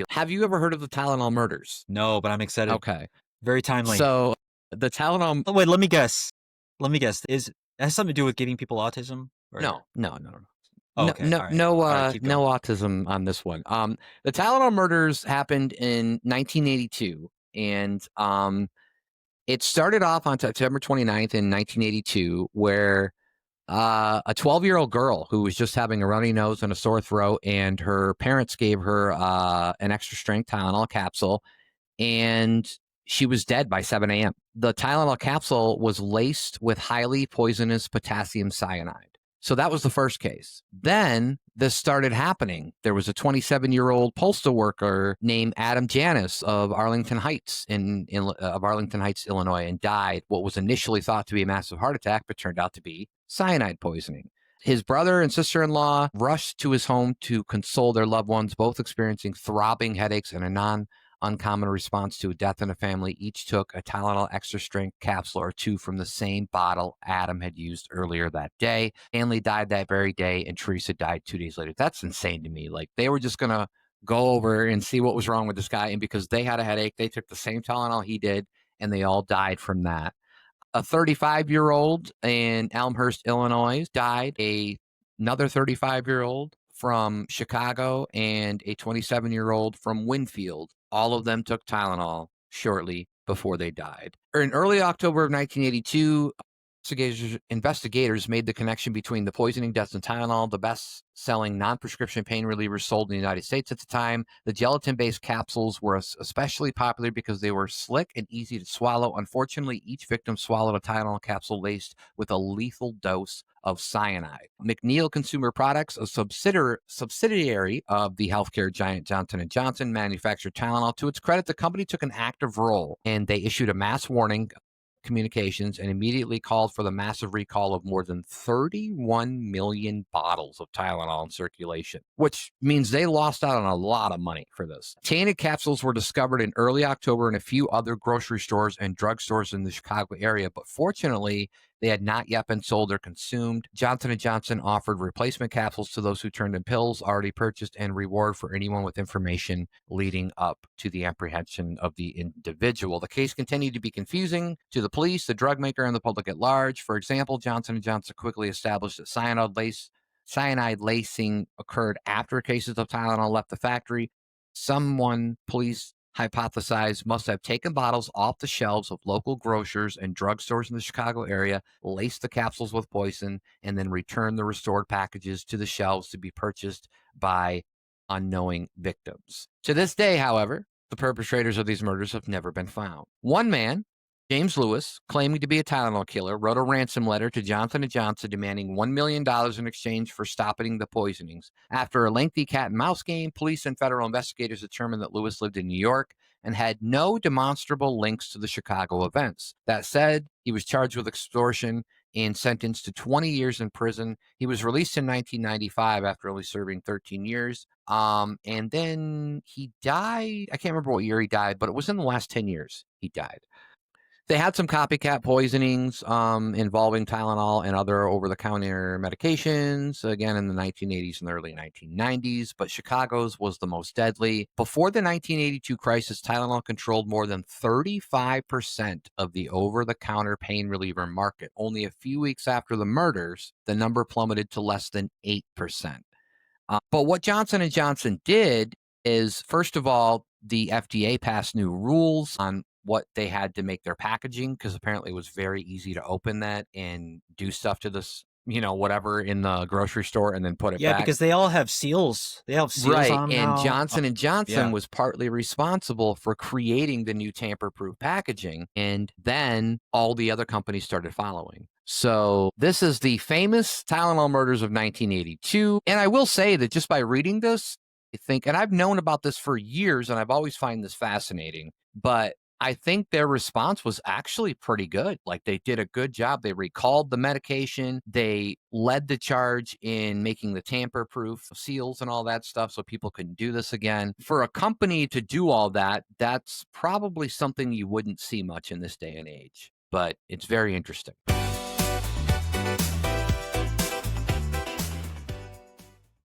Have you ever heard of the Tylenol murders? No, but I'm excited. Okay. Very timely. So the Tylenol, Oh, wait, let me guess. Let me guess. Is it has something to do with giving people autism? Or no. oh, No, okay. no, All right. no, All right, keep no going. autism on this one. The Tylenol murders happened in 1982, and it started off on September 29th in 1982, where a 12-year-old girl who was just having a runny nose and a sore throat, and her parents gave her an extra strength Tylenol capsule, and she was dead by 7 a.m. The Tylenol capsule was laced with highly poisonous potassium cyanide. So that was the first case. Then this started happening. There was a 27-year-old postal worker named Adam Janis of Arlington Heights of Arlington Heights, Illinois, and died what was initially thought to be a massive heart attack, but turned out to be cyanide poisoning. His brother and sister-in-law rushed to his home to console their loved ones, both experiencing throbbing headaches and a uncommon response to a death in a family. Each took a Tylenol extra strength capsule or two from the same bottle Adam had used earlier that day. Stanley died that very day, and Teresa died 2 days later. That's insane to me. Like, they were just going to go over and see what was wrong with this guy. And because they had a headache, they took the same Tylenol he did, and they all died from that. A 35-year-old in Elmhurst, Illinois, died. Another 35-year-old from Chicago, and a 27-year-old from Winfield. All of them took Tylenol shortly before they died. In early October of 1982, investigators made the connection between the poisoning deaths and Tylenol, the best-selling non-prescription pain reliever sold in the United States at the time. The gelatin-based capsules were especially popular because they were slick and easy to swallow. Unfortunately, each victim swallowed a Tylenol capsule laced with a lethal dose of cyanide. McNeil Consumer Products, a subsidiary of the healthcare giant Johnson & Johnson, manufactured Tylenol. To its credit, the company took an active role, and they issued a mass warning communications and immediately called for the massive recall of more than 31 million bottles of Tylenol in circulation, which means they lost out on a lot of money for this. Tainted capsules were discovered in early October in a few other grocery stores and drugstores in the Chicago area, but fortunately, they had not yet been sold or consumed. Johnson & Johnson offered replacement capsules to those who turned in pills already purchased, and reward for anyone with information leading up to the apprehension of the individual. The case continued to be confusing to the police, the drug maker, and the public at large. For example, Johnson & Johnson quickly established that cyanide lacing occurred after cases of Tylenol left the factory. Police hypothesized, must have taken bottles off the shelves of local grocers and drugstores in the Chicago area, laced the capsules with poison, and then returned the restored packages to the shelves to be purchased by unknowing victims. To this day, however, the perpetrators of these murders have never been found. One man, James Lewis, claiming to be a Tylenol killer, wrote a ransom letter to Johnson & Johnson demanding $1 million in exchange for stopping the poisonings. After a lengthy cat-and-mouse game, police and federal investigators determined that Lewis lived in New York and had no demonstrable links to the Chicago events. That said, he was charged with extortion and sentenced to 20 years in prison. He was released in 1995 after only serving 13 years. And then he died. I can't remember what year he died, but it was in the last 10 years he died. They had some copycat poisonings involving Tylenol and other over-the-counter medications, again, in the 1980s and the early 1990s, but Chicago's was the most deadly. Before the 1982 crisis, Tylenol controlled more than 35% of the over-the-counter pain reliever market. Only a few weeks after the murders, the number plummeted to less than 8%. But what Johnson & Johnson did is, first of all, the FDA passed new rules on what they had to make their packaging, because apparently it was very easy to open that and do stuff to this, whatever in the grocery store and then put it Yeah, back. because they all have seals. They have seals Right. on them And now. Johnson & Johnson Yeah. was partly responsible for creating the new tamper-proof packaging. And then all the other companies started following. So this is the famous Tylenol murders of 1982. And I will say that just by reading this, and I've known about this for years, and I've always find this fascinating, but I think their response was actually pretty good. Like, they did a good job. They recalled the medication. They led the charge in making the tamper-proof seals and all that stuff so people couldn't do this again. For a company to do all that, that's probably something you wouldn't see much in this day and age, but it's very interesting.